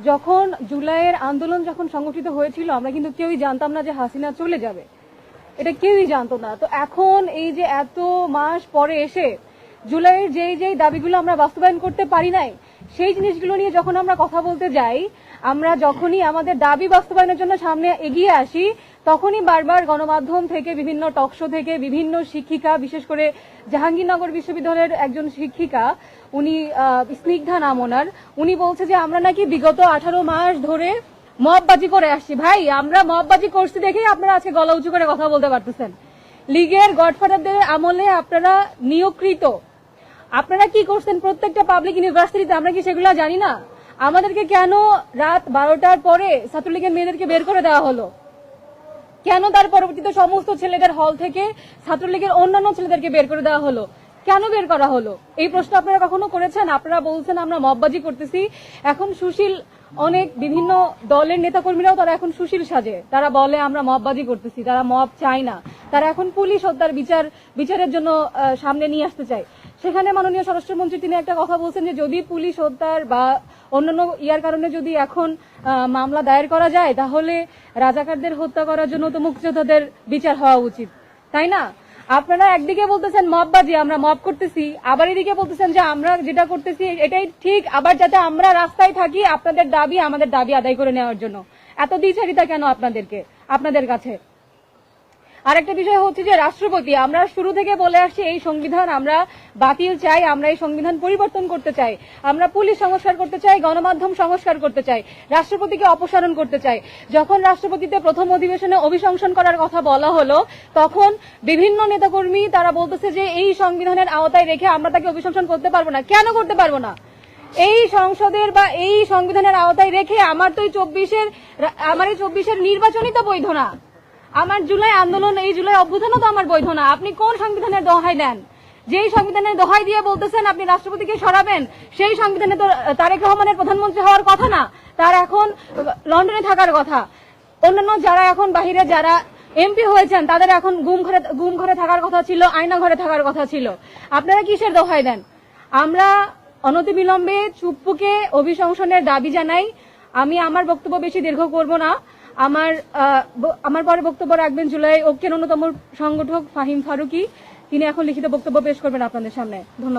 যখন জুলাইয়ের আন্দোলন যখন সংগঠিত হয়েছিল আমরা কিন্তু কেউই জানতাম না যে হাসিনা চলে যাবে, এটা কেউই জানতো না। তো এখন এই যে এত মাস পরে এসে জুলাইয়ের যেই দাবিগুলো আমরা বাস্তবায়ন করতে পারি নাই, সেই জিনিসগুলো নিয়ে যখন আমরা কথা বলতে যাই, আমরা যখনই আমাদের দাবি বাস্তবায়নের জন্য সামনে এগিয়ে আসি, তখনই বারবার গণমাধ্যম থেকে, বিভিন্ন টকশো থেকে বিভিন্ন শিক্ষিকা, বিশেষ করে জাহাঙ্গীরনগর বিশ্ববিদ্যালয়ের একজন শিক্ষিকা, উনি স্নিগ্ধা নাম ওনার, উনি বলছে যে আমরা নাকি বিগত 18 মাস ধরে মববাজি করে আসছি। ভাই, আমরা মববাজি করছি দেখেই আপনারা আজকে গলা উঁচু করে কথা বলতে পারতেছেন। লীগের গডফাদারদের আমলে আপনারা নিয়োগকৃত, আপনারা কি করছেন প্রত্যেকটা পাবলিক ইউনিভার্সিটিতে, আমরা কি সেগুলো জানি না? আমাদেরকে কেন রাত 12টার পরে ছাত্রলীগের মেয়েদেরকে বের করে দেওয়া হলো? কেন তার পরবর্তীতে সমস্ত ছেলেদের হল থেকে ছাত্রলীগের অন্যান্য ছেলেদেরকে বের করে দেওয়া হলো? কেন বের করা হলো? এই প্রশ্ন আপনারা কখনো করেছেন? আপনারা বলছেন আমরা মববাজি করতেছি। এখন সুশীল অনেক বিভিন্ন দলের নেতাকর্মীরাও তারা এখন সুশীল সাজে, তারা বলে আমরা মববাজি করতেছি, তারা মব চায় না, তারা এখন পুলিশ হত্যার বিচারের জন্য সামনে নিয়ে আসতে চায়। সেখানে মাননীয় স্বরাষ্ট্রমন্ত্রী তিনি একটা কথা বলছেন যে যদি পুলিশ হত্যার বা অন্যান্য ইয়ার কারণে যদি এখন মামলা দায়ের করা যায়, তাহলে রাজাকারদের হত্যা করার জন্য তো মুক্তিযোদ্ধাদের বিচার হওয়া উচিত, তাই না? আপনারা একদিকে বলতেছেন মববাজি, আমরা মব করতেছি, আবার এদিকে বলতেছেন যে আমরা যেটা করতেছি এটাই ঠিক, আবার যাতে আমরা রাস্তায় থাকি আপনাদের দাবি, আমাদের দাবি আদায় করে নেওয়ার জন্য। এত দ্বিচারিতা কেন আপনাদের কাছে? আরেকটা বিষয় হচ্ছে যে রাষ্ট্রপতি, আমরা শুরু থেকে বলে আসছি এই সংবিধান আমরা বাতিল চাই, আমরা এই সংবিধান পরিবর্তন করতে চাই, আমরা পুলিশ সংস্কার করতে চাই, গণমাধ্যম সংস্কার করতে চাই, রাষ্ট্রপতিকে অপসারণ করতে চাই। যখন রাষ্ট্রপতিতে প্রথম অধিবেশনে অভিশংসন করার কথা বলা হলো, তখন বিভিন্ন নেতাকর্মী তারা বলতেছে যে এই সংবিধানের আওতায় রেখে আমরা তাকে অভিশংসন করতে পারবো না। কেন করতে পারবো না? এই সংসদের বা এই সংবিধানের আওতায় রেখে আমার এই 24-এর নির্বাচনই তো বৈধ না, আমার জুলাই আন্দোলন, এই জুলাই অভ্যুত্থানও তো আমার বৈধ না। আপনি কোন সংবিধানের দোহাই দেন? যেই সংবিধানের দোহাই দিয়ে বলতেছেন আপনি রাষ্ট্রপতিকে সরাবেন, সেই সংবিধানে তো তারেক রহমানের প্রধানমন্ত্রী হওয়ার কথা না, তার এখন লন্ডনে থাকার কথা। অন্যান্য যারা এখন বাহিরে যারা এমপি হয়েছেন তাদের এখন গুম ঘরে থাকার কথা ছিল, আয়না ঘরে থাকার কথা ছিল। আপনারা কিসের দোহাই দেন? আমরা অনতিবিলম্বে চুপ্পুকে অভিশংসনের দাবি জানাই। আমি আমার বক্তব্য বেশি দীর্ঘ করব না। আমার পরে বক্তব্য রাখবেন জুলাই ঐক্যের অন্যতম সংগঠক ফাহিম ফারুকী, তিনি এখন লিখিত বক্তব্য পেশ করবেন আপনাদের সামনে। ধন্যবাদ।